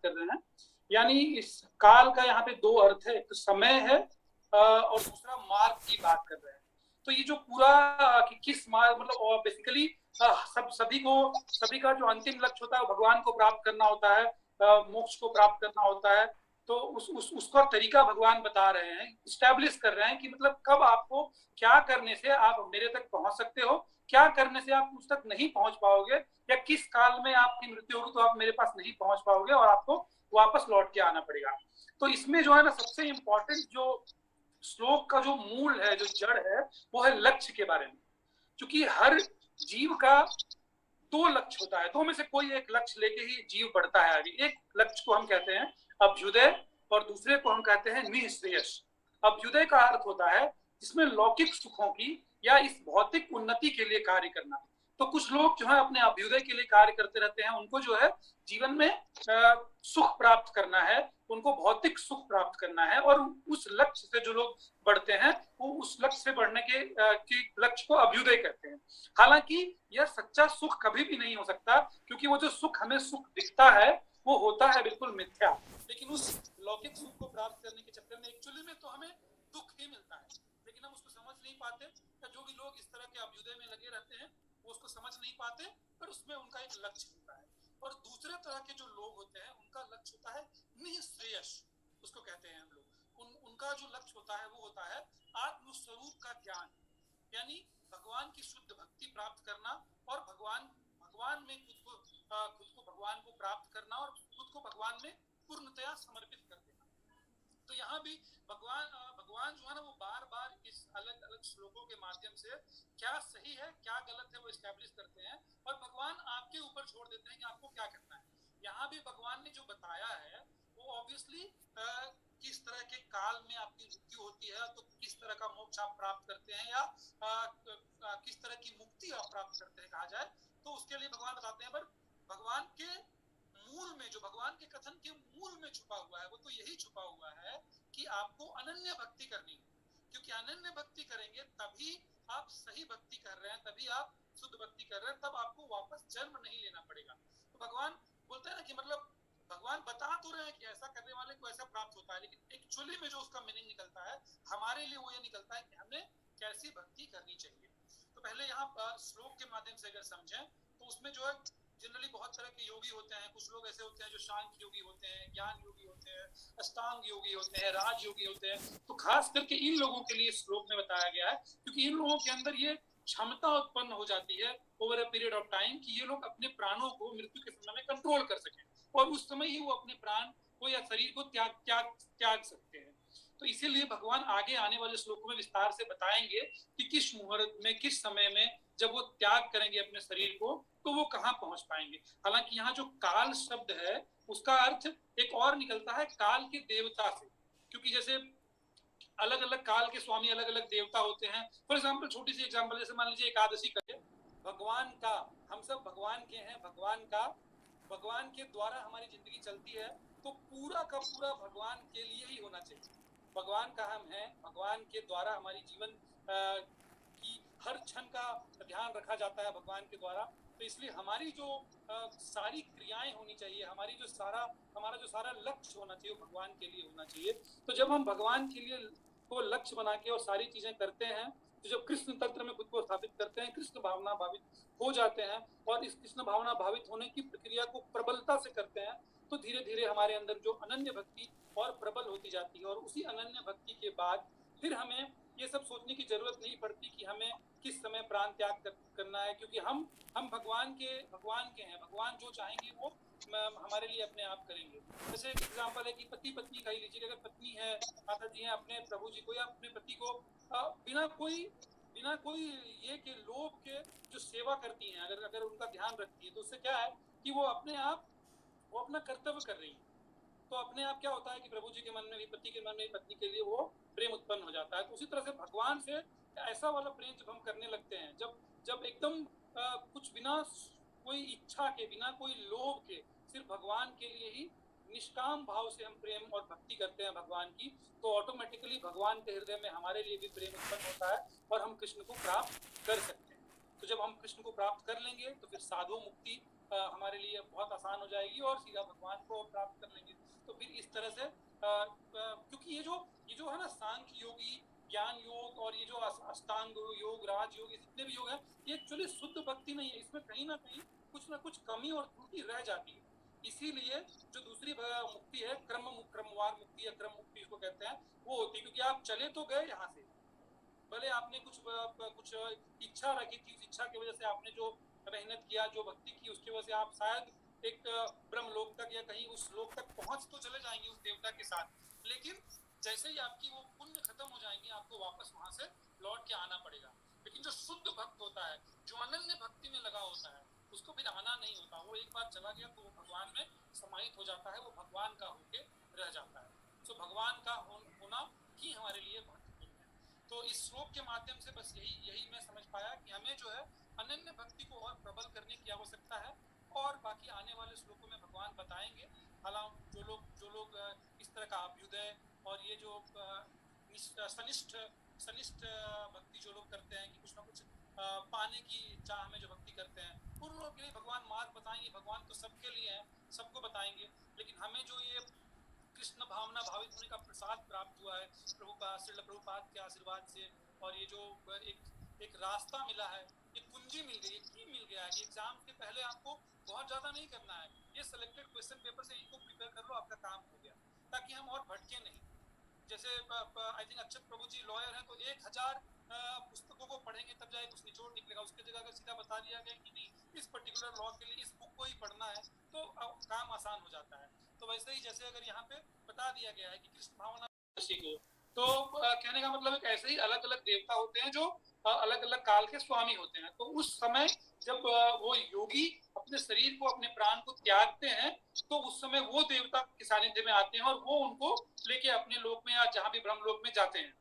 कर रहे हैं। यानी इस काल का यहाँ पे दो अर्थ है, एक तो समय है और दूसरा मार्ग की बात कर रहे हैं। तो ये जो पूरा कि किस मार्ग, मतलब बेसिकली सभी का जो अंतिम लक्ष्य होता है भगवान को प्राप्त करना होता है, मोक्ष को प्राप्त करना होता है। तो उसका तरीका भगवान बता रहे हैं, इस्टेब्लिश कर रहे हैं कि मतलब कब आपको क्या करने से आप मेरे तक पहुंच सकते हो, क्या करने से आप उस तक नहीं पहुंच पाओगे, या किस काल में आपकी मृत्यु होगी तो आप मेरे पास नहीं पहुंच पाओगे और आपको वापस लौट के आना पड़ेगा। तो इसमें जो है ना सबसे इंपॉर्टेंट जो श्लोक का जो मूल है, जो जड़ है, वो है लक्ष्य के बारे में। क्योंकि हर जीव का दो लक्ष्य होता है, दो में से कोई एक लक्ष्य लेके ही जीव बढ़ता है आगे। एक लक्ष्य को हम कहते हैं अभ्युदय और दूसरे को हम कहते हैं निःश्रेयस। अभ्युदय का अर्थ होता है जिसमें लौकिक सुखों की या इस भौतिक उन्नति के लिए कार्य करना। तो कुछ लोग जो है अपने अभ्युदय के लिए कार्य करते रहते हैं, उनको जो है जीवन में सुख प्राप्त करना है, उनको भौतिक सुख प्राप्त करना है, और उस लक्ष्य से जो लोग बढ़ते हैं वो उस लक्ष्य से बढ़ने के लक्ष्य को अभ्युदय कहते हैं। हालांकि यह सच्चा सुख कभी भी नहीं हो सकता, क्योंकि वो जो सुख हमें सुख दिखता है वो होता है बिल्कुल मिथ्या। लेकिन उस लौकिक सुख को प्राप्त करने के चक्कर में एक्चुअली में तो हमें दुख ही मिलता है, लेकिन हम उसको समझ नहीं पाते। जो भी लोग इस तरह के अभ्युदय में लगे रहते हैं वो उसको समझ नहीं पाते, पर उसमें उनका एक लक्ष्य होता है। और दूसरे तरह के जो लोग होते हैं उनका लक्ष्य होता है निःश्रेयस, उसको कहते हैं हम लोग। उनका जो लक्ष्य होता है वो होता है आत्मस्वरूप का ज्ञान, यानी भगवान की शुद्ध भक्ति प्राप्त करना और भगवान में खुद को भगवान को प्राप्त करना और खुद को भगवान में पूर्णतया समर्पित कर देना। तो यहाँ भी भगवान जो है ना वो बार बार इस अलग अलग श्लोकों के माध्यम से क्या सही है क्या गलत है वो एस्टैब्लिश करते हैं, और भगवान आपके ऊपर छोड़ देते हैं कि आपको क्या करना है। यहाँ भी भगवान ने जो बताया है वो ऑब्वियसली किस तरह के काल में आपकी मृत्यु होती है तो किस तरह का मोक्ष आप प्राप्त करते हैं, या किस तरह की मुक्ति आप प्राप्त करते हैं कहा जाए, तो उसके लिए भगवान बताते हैं। पर भगवान के मूल में, जो भगवान के कथन के मूल में छुपा हुआ है वो तो यही छुपा हुआ है कि आपको अनन्य भक्ति करनी है, क्योंकि अनन्य भक्ति करेंगे तभी आप सही भक्ति कर रहे हैं, तभी आप शुद्ध भक्ति कर रहे हैं, तब आपको वापस जन्म नहीं लेना पड़ेगा। तो भगवान बोलते हैं ना कि मतलब भगवान बता तो रहे हैं कि ऐसा करने वाले को ऐसा प्राप्त होता है, लेकिन एक्चुअली में जो उसका मीनिंग निकलता है हमारे लिए वो ये निकलता है कि हमें कैसी भक्ति करनी चाहिए। तो पहले यहाँ श्लोक के माध्यम से अगर समझें तो उसमें जो है जनरली बहुत तरह के योगी होते हैं। कुछ लोग ऐसे होते हैं जो शांत योगी होते हैं, ज्ञान योगी होते हैं, अष्टांग योगी होते हैं, राज योगी होते हैं। तो खास करके इन लोगों के लिए श्लोक में बताया गया है, क्योंकि इन लोगों के अंदर ये क्षमता उत्पन्न हो जाती है over a period of time कि ये लोग अपने प्राणों को मृत्यु के समय में कंट्रोल कर सकें, और उस समय ही वो अपने प्राण को या शरीर को त्याग सकते हैं। तो इसीलिए भगवान आगे आने वाले श्लोकों में विस्तार से बताएंगे कि किस मुहूर्त में, किस समय में जब वो त्याग करेंगे अपने शरीर को तो वो कहाँ पहुंच पाएंगे। हालांकि यहाँ जो काल शब्द है उसका अर्थ एक और निकलता है काल के देवता से, क्योंकि जैसे अलग अलग काल के स्वामी अलग अलग देवता होते हैं। फॉर एग्जाम्पल छोटी सी एग्जाम्पल, जैसे मान लीजिए एकादशी करे, भगवान का, हम सब भगवान के हैं, भगवान के द्वारा हमारी जिंदगी चलती है, तो पूरा का पूरा भगवान के लिए ही होना चाहिए। भगवान का हम हैं, भगवान के द्वारा हमारी जीवन की हर क्षण का ध्यान रखा जाता है भगवान के द्वारा। तो इसलिए हमारी जो सारी क्रियाएं होनी चाहिए, हमारा जो सारा लक्ष्य होना चाहिए भगवान के लिए होना चाहिए। तो जब हम भगवान के लिए को लक्ष्य बना के और सारी चीजें करते हैं, तो जब कृष्ण तंत्र में खुद को स्थापित करते हैं, कृष्ण भावना भावित हो जाते हैं और इस कृष्ण भावना भावित होने की प्रक्रिया को प्रबलता से करते हैं, तो धीरे धीरे हमारे अंदर जो अनन्य भक्ति और प्रबल होती जाती है। और उसी अनन्य भक्ति के बाद फिर हमें ये सब सोचने की जरूरत नहीं पड़ती कि हमें किस समय प्राण त्याग करना है, क्योंकि हम भगवान के हैं। भगवान जो चाहेंगे वो हमारे लिए अपने आप करेंगे। जैसे एक एग्जांपल है कि पति पत्नी का ही लीजिए, अगर पत्नी है, माता जी हैं, अपने प्रभु जी को या अपने पति को बिना कोई ये के लोभ के जो सेवा करती हैं, अगर उनका ध्यान रखती है, तो उससे क्या है कि वो अपना कर्तव्य कर रही है। तो अपने आप क्या होता है कि प्रभु जी के मन में भी, पति के मन में, पत्नी के लिए वो प्रेम उत्पन्न हो जाता है। तो उसी तरह से भगवान से ऐसा वाला प्रेम जब हम करने लगते हैं, जब एकदम कुछ बिना कोई इच्छा के, बिना कोई लोभ के, सिर्फ भगवान के लिए ही निष्काम भाव से हम प्रेम और भक्ति करते हैं भगवान की, तो ऑटोमेटिकली भगवान के हृदय में हमारे लिए भी प्रेम उत्पन्न होता है और हम कृष्ण को प्राप्त कर सकते हैं। तो जब हम कृष्ण को प्राप्त कर लेंगे तो फिर साधु मुक्ति हमारे लिए बहुत आसान हो जाएगी और सीधा भगवान को प्राप्त कर लेंगे। तो फिर इस तरह से क्योंकि ये जो है ना सांख्य योगी, ज्ञान योग और ये जो अष्टांग योग, राज योग, ये जितने भी योग है, ये एक्चुअली शुद्ध भक्ति नहीं है। इसमें कहीं ना कहीं कुछ ना कुछ कमी और त्रुटि रह जाती है। इसीलिए जो दूसरी मुक्ति है, क्रमवार मुक्ति या क्रम मुक्ति इसको कहते हैं, वो होती है। क्योंकि आप चले तो गए यहाँ से, भले आपने कुछ इच्छा रखी थी, उस इच्छा की वजह से आपने जो मेहनत किया, जो भक्ति की, उसकी वजह से आप शायद एक ब्रह्म लोक तक या कहीं उस लोक तक पहुंच तो चले जाएंगे उस देवता के साथ, लेकिन जैसे ही आपकी वो पुण्य खत्म हो जाएंगे, आपको वापस वहां से लौट के आना पड़ेगा। लेकिन जो शुद्ध भक्त होता है, जो अनन्य भक्ति में लगा होता है, उसको फिर आना नहीं होता। वो एक बार चला गया तो वो भगवान में समाहित हो जाता है, वो भगवान का होके रह जाता है। तो भगवान का होना ही हमारे लिए महत्वपूर्ण है। तो इस श्लोक के माध्यम से बस यही मैं समझ पाया कि हमें जो है अनन्य भक्ति को और प्रबल करने की आवश्यकता है। और बाकी आने वाले श्लोकों में भगवान बताएंगे। हालांकि जो लोग इस तरह का अभ्युदय और ये जो सनिष्ठ भक्ति जो लोग करते हैं कि कुछ ना कुछ पाने की चाह में जो भक्ति करते हैं, उन लोगों के लिए भगवान मार्ग बताएंगे। भगवान तो सबके लिए है, सबको बताएंगे। लेकिन हमें जो ये कृष्ण भावना भावित होने का प्रसाद प्राप्त हुआ है श्रील प्रभुपाद के आशीर्वाद से, और ये जो एक रास्ता मिला है, एक कुंजी मिल गई, एक की मिल गया है कि एग्जाम के पहले आपको बहुत ज्यादा नहीं करना है, ये सिलेक्टेड क्वेश्चन पेपर से इनको प्रिपेयर कर लो, आपका काम हो गया, ताकि हम और भटके नहीं। जैसे I think Akshat Prabhu ji lawyer हैं, तो 1000 पुस्तकों को पढ़ेंगे तब जाए कुछ निचोड़ निकलेगा। उसके जगह अगर सीधा बता दिया गया कि नहीं, इस पर्टिकुलर लॉ के लिए इस बुक को ही पढ़ना है, तो काम आसान हो जाता है। तो वैसे ही जैसे अगर यहाँ पे बता दिया गया है कि कृष्ण भावना को, तो कहने का मतलब ऐसे ही अलग अलग देवता होते हैं जो अलग अलग काल के स्वामी होते हैं। तो उस समय जब वो योगी अपने शरीर को, अपने प्राण को त्यागते हैं, तो उस समय वो देवता के सानिध्य में आते हैं और वो उनको लेके अपने लोक में या जहां भी ब्रह्म लोक में जाते हैं।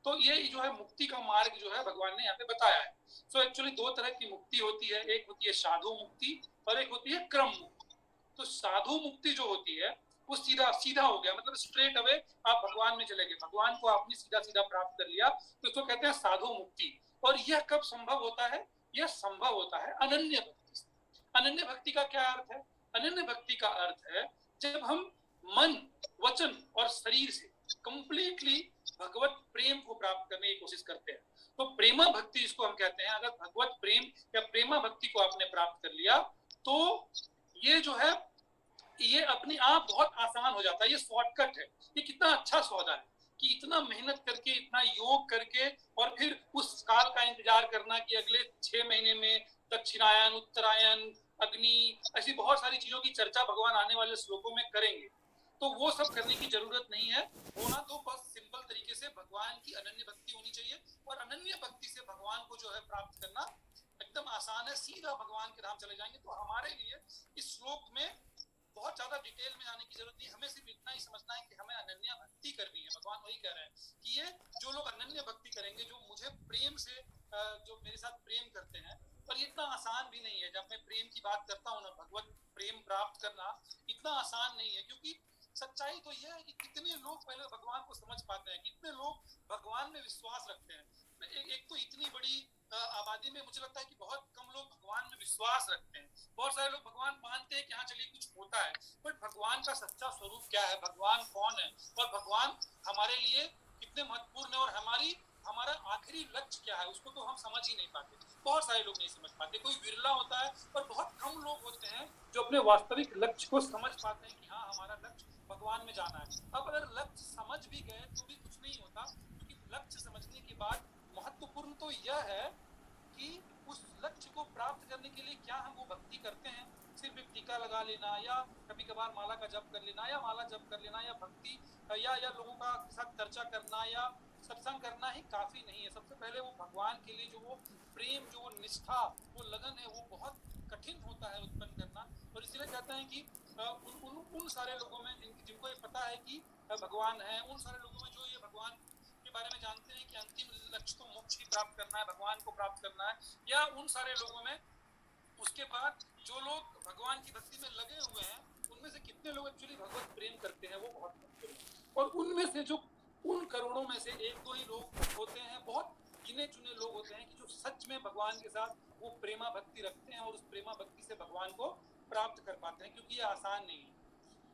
तो ये जो है मुक्ति का मार्ग जो है भगवान ने यहाँ पे बताया है। सो एक्चुअली दो तरह की मुक्ति होती है, एक होती है साधु मुक्ति और एक होती है क्रम मुक्ति। तो साधु मुक्ति जो होती है वो सीधा सीधा हो गया, मतलब स्ट्रेट अवे आप भगवान में चले गए, भगवान को आपने सीधा सीधा प्राप्त कर लिया, तो इसको कहते हैं साधु मुक्ति। और यह कब संभव होता है? यह संभव होता है अनन्य भक्ति से। अनन्य भक्ति का क्या अर्थ है? अनन्य भक्ति का अर्थ है जब हम मन, वचन और शरीर से कंप्लीटली भगवत प्रेम को प्राप्त करने की कोशिश करते हैं। तो प्रेमा भक्ति इसको हम कहते हैं। अगर भगवत प्रेम या प्रेमा भक्ति को आपने प्राप्त कर लिया, तो ये जो है ये अपने आप बहुत आसान हो जाता है। ये शॉर्टकट है। ये कितना अच्छा सौदा है कि इतना मेहनत करके, इतना योग करके, और फिर उस काल का इंतजार करना कि अगले 6 महीने में दक्षिणायन, उत्तरायण, अग्नि, ऐसी बहुत सारी चीजों की चर्चा भगवान आने वाले श्लोकों में करेंगे। तो वो सब करने की जरूरत नहीं है। होना तो बस सिंपल तरीके से भगवान की अनन्य भक्ति होनी चाहिए, और अनन्य भक्ति से भगवान को जो है प्राप्त करना एकदम आसान है। सीधा भगवान के धाम चले जाएंगे। तो हमारे लिए इस श्लोक में बहुत ज्यादा डिटेल में जाने की जरूरत नहीं, हमें सिर्फ इतना ही समझना है कि हमें अनन्य भक्ति करनी है। भगवान वही कह रहे हैं कि ये जो लोग अनन्य भक्ति करेंगे, जो मुझे प्रेम से, जो मेरे साथ प्रेम करते हैं, और ये इतना आसान भी नहीं है। जब मैं प्रेम की बात करता हूँ ना, भगवत प्रेम प्राप्त करना इतना आसान नहीं है, क्योंकि सच्चाई तो यह है कि कितने लोग पहले भगवान को समझ पाते हैं, कितने लोग भगवान में विश्वास रखते हैं। एक तो इतनी बड़ी आबादी में मुझे लगता है कि बहुत कम लोग भगवान में विश्वास रखते हैं। बहुत सारे लोग भगवान मानते हैं कि हाँ चलिए कुछ होता है, बट भगवान का सच्चा स्वरूप क्या है, भगवान कौन है, और भगवान हमारे लिए कितने महत्वपूर्ण है, और हमारा आखिरी लक्ष्य क्या है, उसको तो हम समझ ही नहीं पाते। बहुत सारे लोग नहीं समझ पाते। कोई विरला होता है, और बहुत कम लोग होते हैं जो अपने वास्तविक लक्ष्य को समझ पाते हैं कि हाँ हमारा लक्ष्य भगवान में जाना है। अब अगर लक्ष्य समझ भी गए तो भी कुछ नहीं होता, क्योंकि लक्ष्य समझने के बाद महत्वपूर्ण तो यह है कि उस लक्ष्य को प्राप्त करने के लिए क्या हम वो भक्ति करते हैं। सिर्फ एक टीका लगा लेना, या कभी कभार माला का जप कर लेना, या माला जप कर लेना, या भक्ति या लोगों का साथ चर्चा करना, या सत्संग करना ही काफी नहीं है। सबसे पहले वो भगवान के लिए जो वो प्रेम, जो वो निष्ठा, वो लगन है, वो बहुत कठिन होता है उत्पन्न करना। और इसलिए कहते हैं कि उन सारे लोगों में जिनको ये पता है कि भगवान है, उन सारे लोगों में जो ये भगवान के बारे में जानते हैं कि अंतिम लक्ष्य तो मोक्ष ही प्राप्त करना है, भगवान को प्राप्त करना है, या उन सारे लोगों में उसके बाद जो लोग भगवान की भक्ति में लगे हुए हैं, उनमें से कितने लोग एक्चुअली भगवत प्रेम करते हैं, वो बहुत महत्वपूर्ण है। और उनमें से जो उन करोड़ों में से एक दो ही लोग होते हैं, बहुत गिने चुने लोग होते हैं कि जो सच में भगवान के साथ वो प्रेमा भक्ति रखते हैं और उस प्रेमा भक्ति से भगवान को प्राप्त कर पाते हैं, क्योंकि ये आसान नहीं है।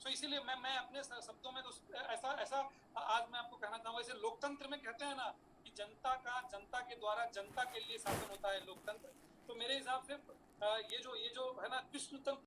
तो इसीलिए मैं अपने शब्दों में तो ऐसा ऐसा आज मैं आपको कहना चाहूंगा, जैसे लोकतंत्र में कहते हैं ना कि जनता के द्वारा जनता के लिए शासन होता है लोकतंत्र, तो मेरे हिसाब से ये जो है ना कृष्ण